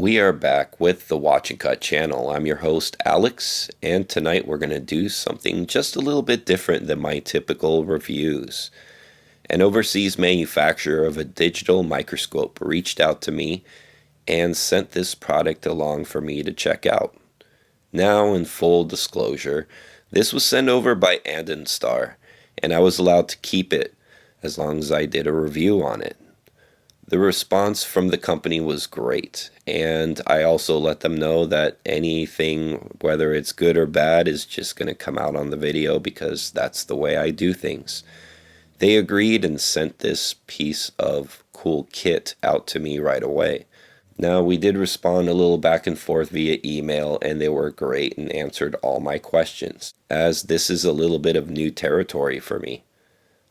We are back with the Watch and Cut channel. I'm your host, Alex, and tonight we're going to do something just a little bit different than my typical reviews. An overseas manufacturer of a digital microscope reached out to me and sent this product along for me to check out. Now, in full disclosure, this was sent over by Andonstar, and I was allowed to keep it as long as I did a review on it. The response from the company was great, and I also let them know that anything, whether it's good or bad, is just going to come out on the video because that's the way I do things. They agreed and sent this piece of cool kit out to me right away. Now, we did respond a little back and forth via email, and they were great and answered all my questions, as this is a little bit of new territory for me.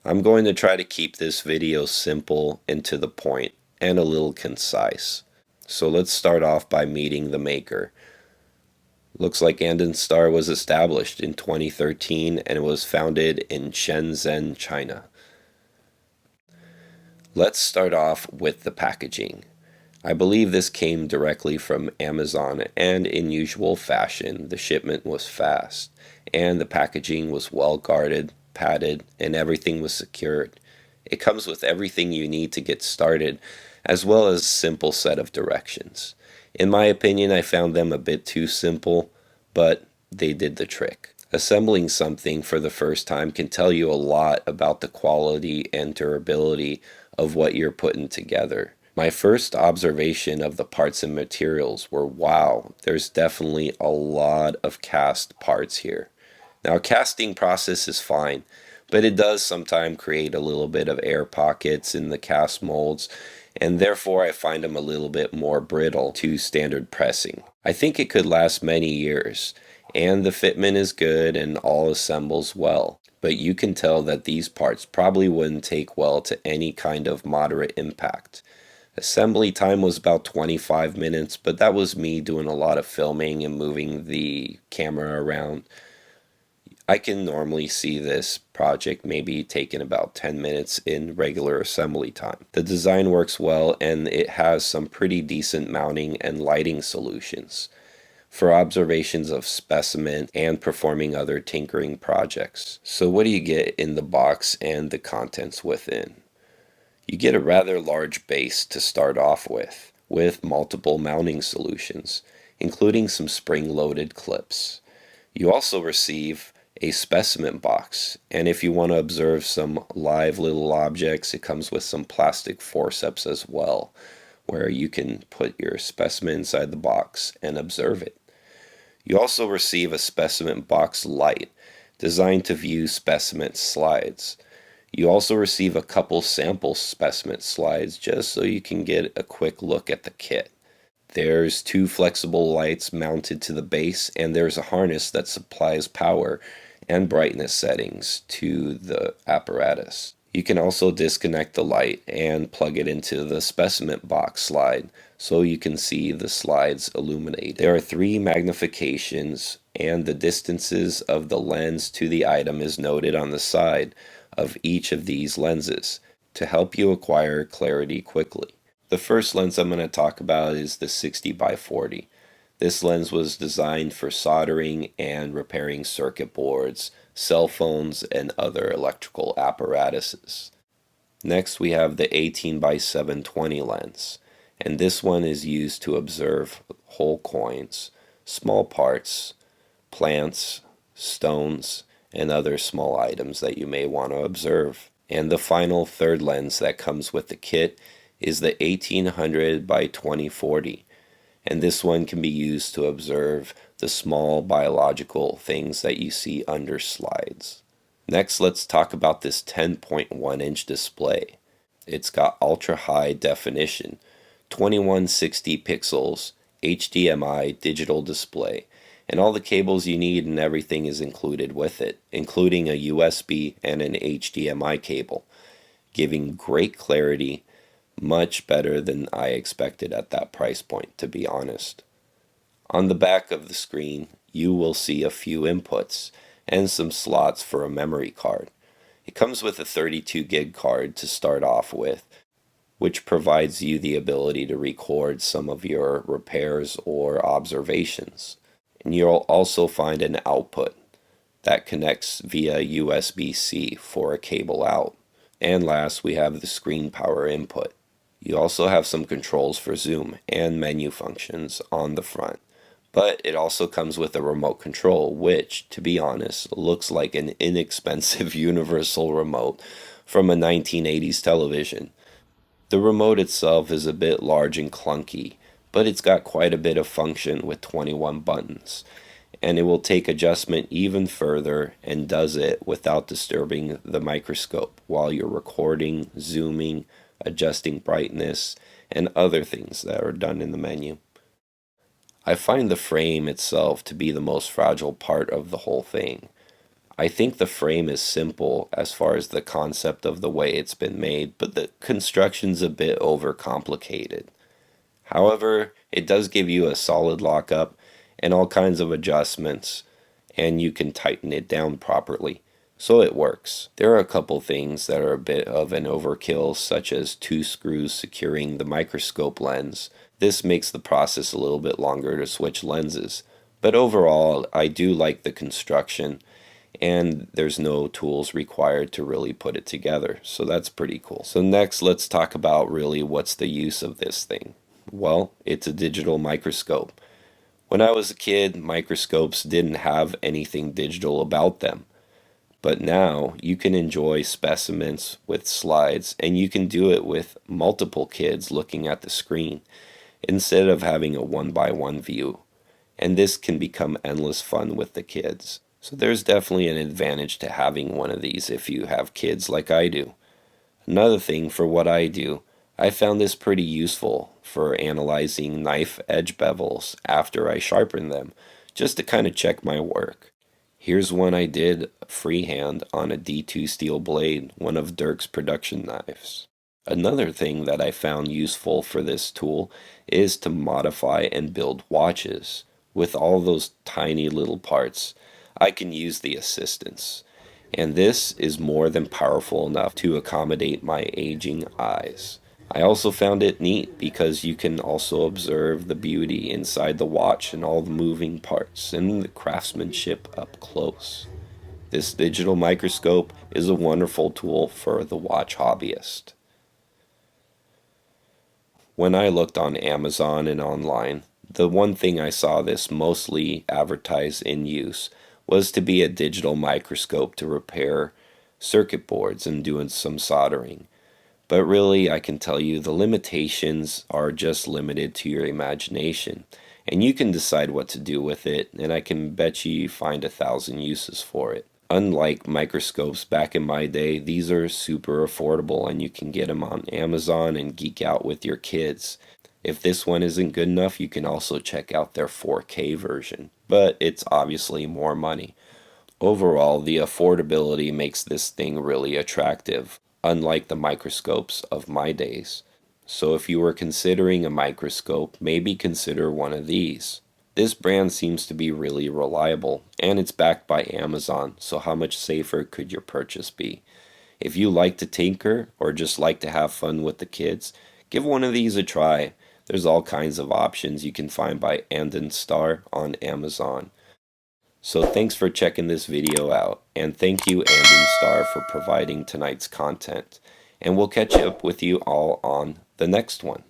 I'm going to try to keep this video simple and to the point and a little concise. So let's start off by meeting the maker. Looks like Andonstar was established in 2013 and it was founded in Shenzhen, China. Let's start off with the packaging. I believe this came directly from Amazon, and in usual fashion, the shipment was fast and the packaging was well guarded, padded, and everything was secured. It comes with everything you need to get started, as well as a simple set of directions. In my opinion, I found them a bit too simple, but they did the trick. Assembling something for the first time can tell you a lot about the quality and durability of what you're putting together. My first observation of the parts and materials were, wow, there's definitely a lot of cast parts here. Now, casting process is fine, but it does sometimes create a little bit of air pockets in the cast molds, and therefore I find them a little bit more brittle to standard pressing. I think it could last many years, and the fitment is good and all assembles well, but you can tell that these parts probably wouldn't take well to any kind of moderate impact. Assembly time was about 25 minutes, but that was me doing a lot of filming and moving the camera around. I can normally see this project maybe taking about 10 minutes in regular assembly time. The design works well, and it has some pretty decent mounting and lighting solutions for observations of specimen and performing other tinkering projects. So what do you get in the box and the contents within? You get a rather large base to start off with multiple mounting solutions, including some spring-loaded clips. You also receive a specimen box, and if you want to observe some live little objects, it comes with some plastic forceps as well, where you can put your specimen inside the box and observe it. You also receive a specimen box light designed to view specimen slides. You also receive a couple sample specimen slides just so you can get a quick look at the kit. There's two flexible lights mounted to the base, and there's a harness that supplies power and brightness settings to the apparatus. You can also disconnect the light and plug it into the specimen box slide so you can see the slides illuminate. There are 3 magnifications, and the distances of the lens to the item is noted on the side of each of these lenses to help you acquire clarity quickly. The first lens I'm going to talk about is the 60x40. This lens was designed for soldering and repairing circuit boards, cell phones, and other electrical apparatuses. Next, we have the 18x720 lens, and this one is used to observe whole coins, small parts, plants, stones, and other small items that you may want to observe. And the final third lens that comes with the kit is the 1800x2040. And this one can be used to observe the small biological things that you see under slides. Next, let's talk about this 10.1-inch display. It's got ultra high definition, 2160 pixels, HDMI digital display, and all the cables you need and everything is included with it, including a USB and an HDMI cable, giving great clarity, much better than I expected at that price point, to be honest. On the back of the screen, you will see a few inputs and some slots for a memory card. It comes with a 32 gig card to start off with which provides you the ability to record some of your repairs or observations. And you'll also find an output that connects via USB-C for a cable out. And last, we have the screen power input. You also have some controls for zoom and menu functions on the front, but it also comes with a remote control, which, to be honest, looks like an inexpensive universal remote from a 1980s television. The remote itself is a bit large and clunky, but it's got quite a bit of function with 21 buttons, and it will take adjustment even further and does it without disturbing the microscope while you're recording, zooming, adjusting brightness, and other things that are done in the menu. I find the frame itself to be the most fragile part of the whole thing. I think the frame is simple as far as the concept of the way it's been made, but the construction's a bit overcomplicated. However, it does give you a solid lockup and all kinds of adjustments, and you can tighten it down properly. So it works. There are a couple things that are a bit of an overkill, such as 2 screws securing the microscope lens. This makes the process a little bit longer to switch lenses. But overall, I do like the construction, and there's no tools required to really put it together. So that's pretty cool. So next, let's talk about really what's the use of this thing. Well, it's a digital microscope. When I was a kid, microscopes didn't have anything digital about them. But now you can enjoy specimens with slides, and you can do it with multiple kids looking at the screen instead of having a one-by-one view. And this can become endless fun with the kids. So there's definitely an advantage to having one of these if you have kids like I do. Another thing for what I do, I found this pretty useful for analyzing knife edge bevels after I sharpen them, just to kind of check my work. Here's one I did freehand on a D2 steel blade, one of Dirk's production knives. Another thing that I found useful for this tool is to modify and build watches. With all those tiny little parts, I can use the assistance. And this is more than powerful enough to accommodate my aging eyes. I also found it neat because you can also observe the beauty inside the watch and all the moving parts and the craftsmanship up close. This digital microscope is a wonderful tool for the watch hobbyist. When I looked on Amazon and online, the one thing I saw this mostly advertised in use was to be a digital microscope to repair circuit boards and doing some soldering. But really, I can tell you the limitations are just limited to your imagination, and you can decide what to do with it, and I can bet you find 1,000 uses for it. Unlike microscopes back in my day, these are super affordable, and you can get them on Amazon and geek out with your kids. If this one isn't good enough, you can also check out their 4K version, but it's obviously more money. Overall, the affordability makes this thing really attractive, unlike the microscopes of my days. So if you were considering a microscope, maybe consider one of these. This brand seems to be really reliable, and it's backed by Amazon, so how much safer could your purchase be? If you like to tinker, or just like to have fun with the kids, give one of these a try. There's all kinds of options you can find by Andonstar on Amazon. So thanks for checking this video out, and thank you Andonstar for providing tonight's content. And we'll catch up with you all on the next one.